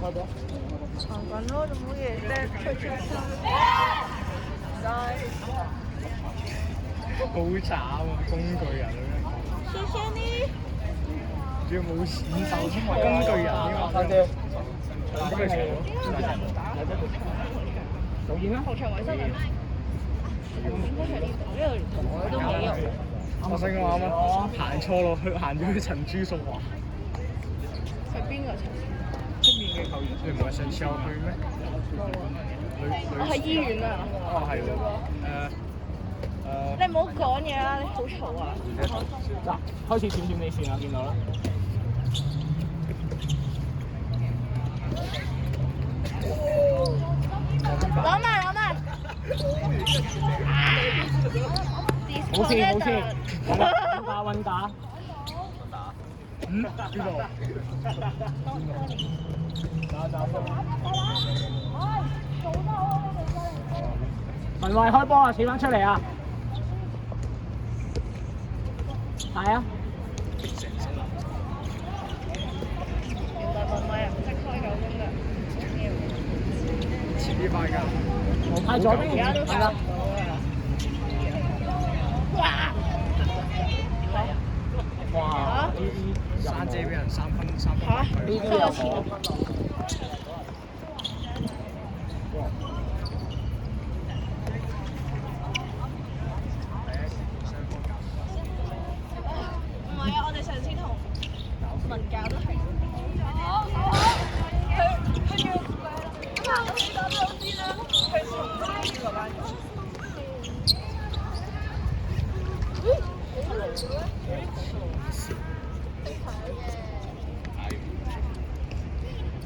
開波。行緊咯，做乜嘢啫？出出出！唔該。好慘啊！工具人謝謝你。仲要冇錢受添埋工具人添啊！家姐，咁咪長咯，導演啦。球場維修緊。應該係呢度，呢度連台都冇用。我想講啱啱行錯落去，行咗去陳朱淑華。係邊個陳？出面嘅球員，你唔係上次有去咩？我喺醫院啊。哦，係喎。你唔好講嘢啦，你好嘈啊！嗱，開始閃閃你線啦，見到啦。攞埋攞埋。冇事冇事，溫打。嗯？邊度？文慧開波啊！企翻出嚟啊！係啊！原來文慧唔識開九宮㗎。遲啲快㗎。係左邊，而家都係啦。哇！呢啲山姐俾人三分。嚇！呢啲有冇？唔係啊！我哋上次同文教都係。佢叫老師打老師啦。佢同師嗰班。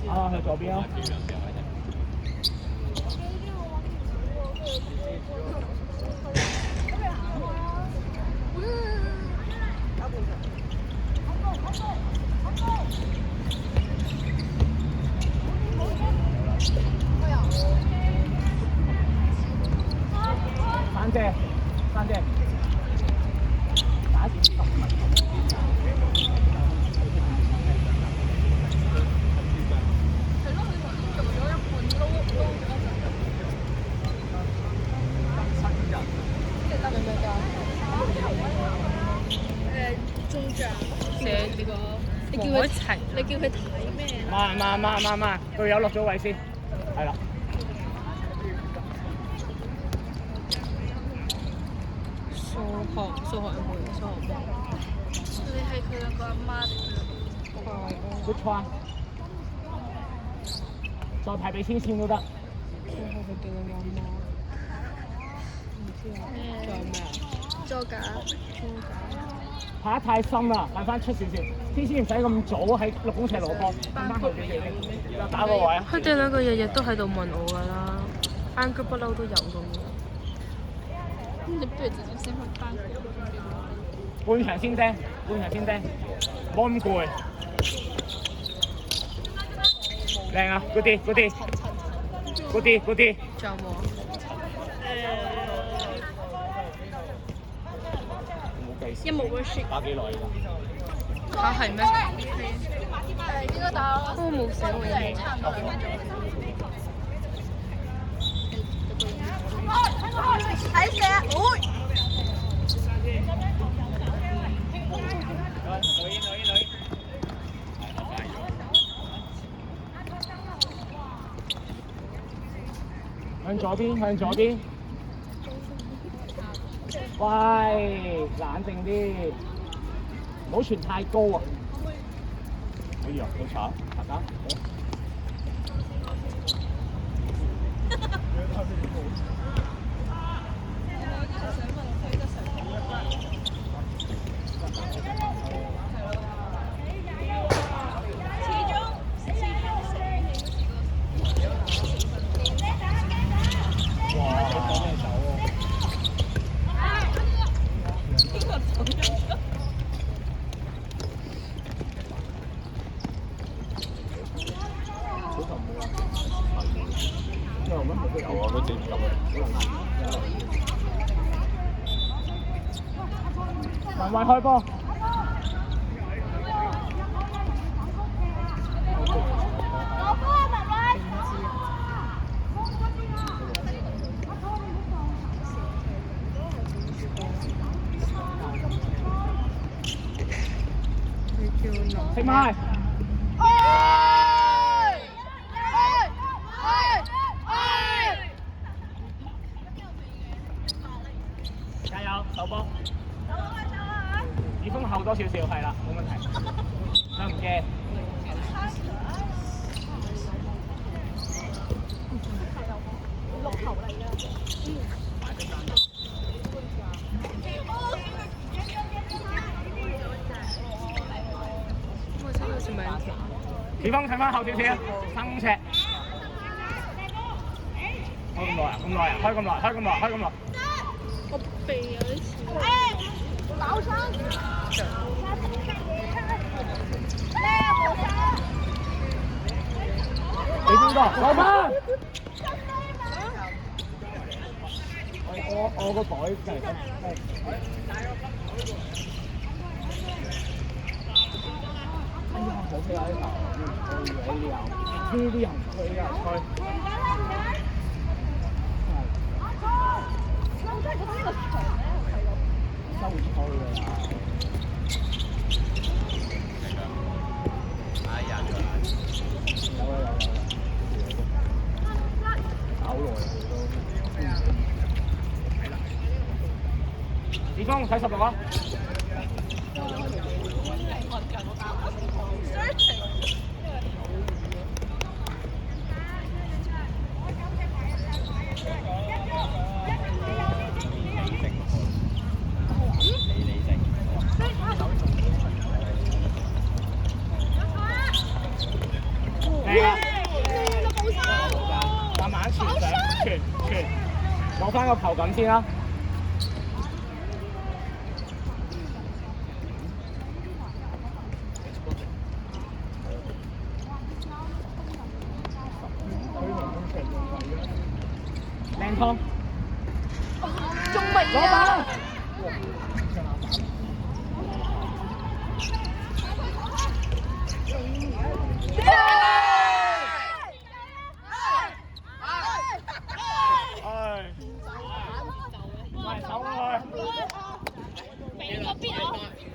啊，去左邊啊！三姐，三姐，打住10分。中獎寫呢個，你叫佢睇咩？慢，隊友落咗位先，係啦。數學妹，你係佢兩個阿媽定佢？Which one？再排俾先都得。數學佢哋兩個阿媽。唔知啊。仲有咩啊？作假。排得太深啦，慢翻出少少。天先唔使咁早喺6公尺攞波，翻去俾你打個位啊！佢哋兩個日日都喺度問我㗎啦，班級不嬲都有㗎喎。你不如直接升翻班。半場先釘，唔好咁攰。靚啊！嗰啲。仲有冇？一冇 worksheet。打幾耐㗎？嚇係咩？應該打。都冇寫過嘢。差唔多2分鐘。睇射，向左邊。喂，冷靜啲，唔好傳太高啊！哎呀，好慘，大家。文慧開波。食埋。加油，手波。耳風後多少少，係啦，冇問題。佢唔驚。六球嚟㗎。子峰睇翻後少少，生尺。開咁耐啊！咁耐啊！開咁耐，開咁耐，開咁耐。我鼻有啲似。老生。你邊個？攞翻！我個袋隔離得。好飛啊！呢頭，呢啲人吹啊吹。收唔收㗎？哎呀！有啊有啊。搞耐啊都。子峰睇16啊！慢慢傳上，傳，攞翻個球感先啦。靚湯，仲未攞啊！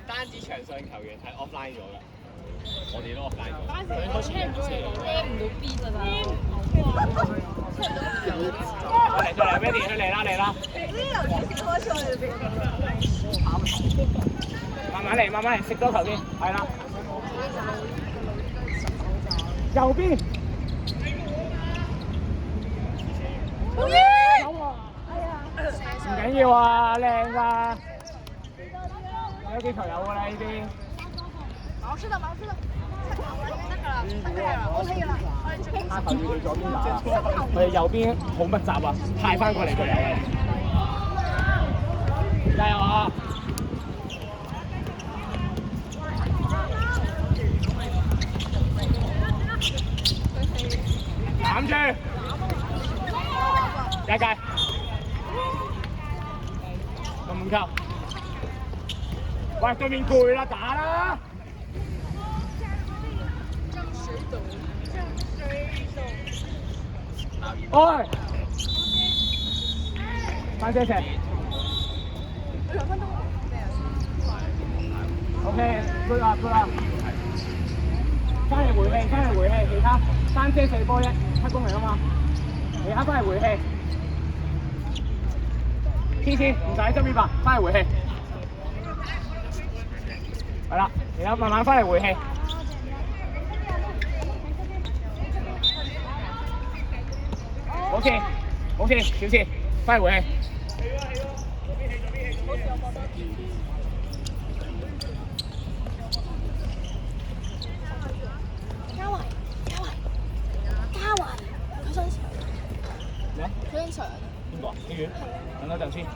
單止場上球員係 offline 咗㗎，我哋都 offline 咗。佢開始唔到 B 㗎啦。再嚟 ready 佢嚟啦嚟啦！慢慢嚟慢慢嚟，食多球先，係啦。右邊。唔緊要啊，靚㗎。有幾球有㗎啦呢啲。我知道，得㗎啦，OK 㗎啦。下球要去左邊打，佢哋右邊好密集啊，派翻過嚟就有啦。加油啊！攬住，一界，咁球。喂，對面攰啦，打啦！喂，翻車石。2分鐘。OK，good 啦，good 啦。翻嚟回氣，其他3車4波啫，7公嚟啊嘛。其他翻嚟回氣。天線唔使執呢把，翻嚟回氣。係啦，然後慢慢翻嚟回氣。OK，小事，翻嚟回氣。佢想長。咩？佢想長。邊個啊？醫院？等多陣先。陣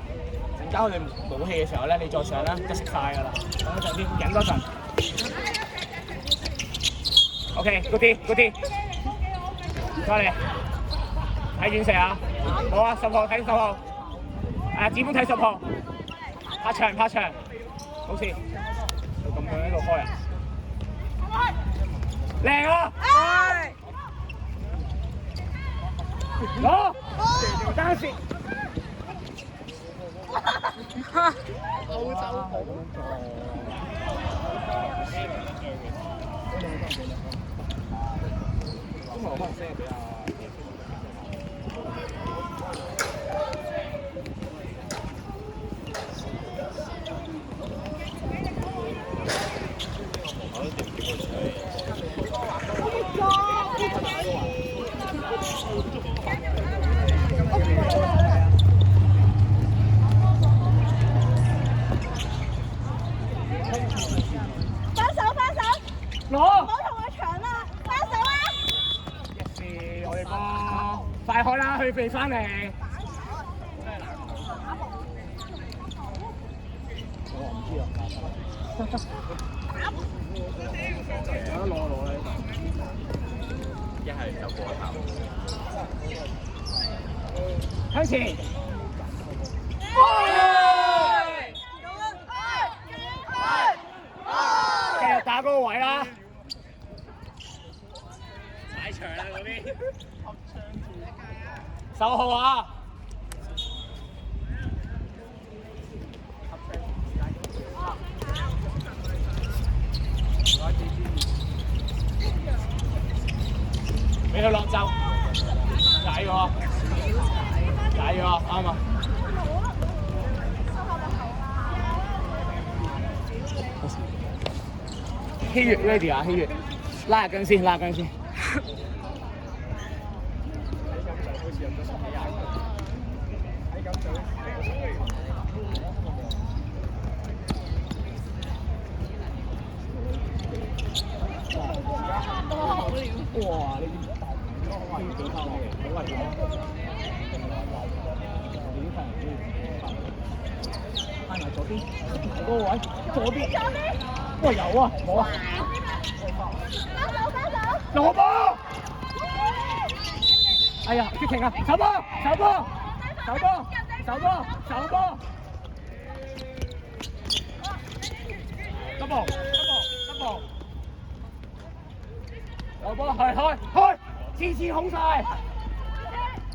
間佢哋冇氣嘅時候咧，你再上啦，就食晒㗎啦。等多陣先，忍多陣。OK，good 啲。唔該你。睇遠射啊！好啊，10號睇10號。子峰睇10號。拍牆，好似就咁樣喺度開啊！靚啊！攞！單線。歐洲好。咁我可能聲比較。攞！唔好同佢搶啦，翻手啊！是我哋波，快開啦，佢避翻嚟。我唔知啊。有得攞啦！一係就過頭。向前。繼續打嗰個位啦。踩場啦嗰邊。10號啊！俾佢落就，踩喎，踩喎，啱啊！希月 ready 啊，希月，拉下筋先，拉下筋先。哇！呢啲可以俾翻我哋，好危險。翻埋左邊，嗰個位，左邊。喂，有啊，冇啊。攞波！哎呀，決停啊！手波！手波！手波！手波！手波！ double double。有波係開，次次控晒。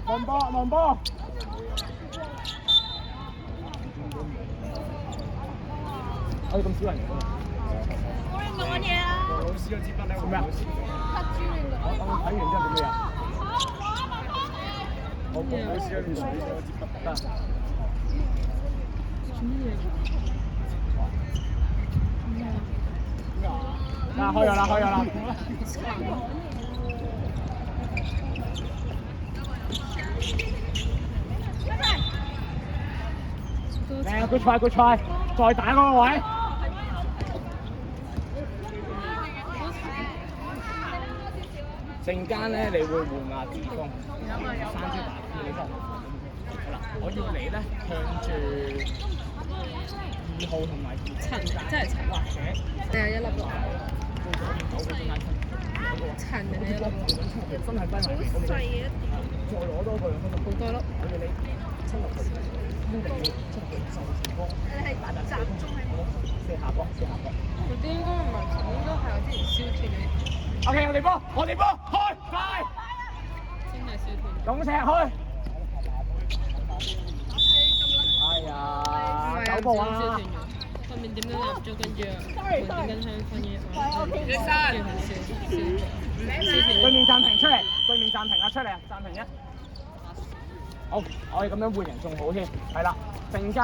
望波。我哋咁少人嘅。冇人講嘢啊！老師嗰支筆咧，做咩啊？我睇完之後做咩啊？我老師嗰支筆得。嗱，開咗啦。good try， 再打嗰個位。陣間咧，你會換下地方，3支打你得。好啦，我要你咧向住2號同埋陳，真係陳或者定係一粒咯？陳定係一粒咯？真係低埋啲咁細嘅，再攞多個好多粒。我要你出落去，一定要出去就前波。你係集中喺射下角。嗰啲應該唔係陳，應該係我之前燒斷嘅。OK，我哋波，開快！真係燒斷。總石開。哎呀，9步啊！後面點樣立咗跟住換點跟香薰嘅，跟住係燒對面暫停出嚟，對面暫停啊，出嚟啊，暫停一。好，我哋咁樣換人仲好添，係啦，陣間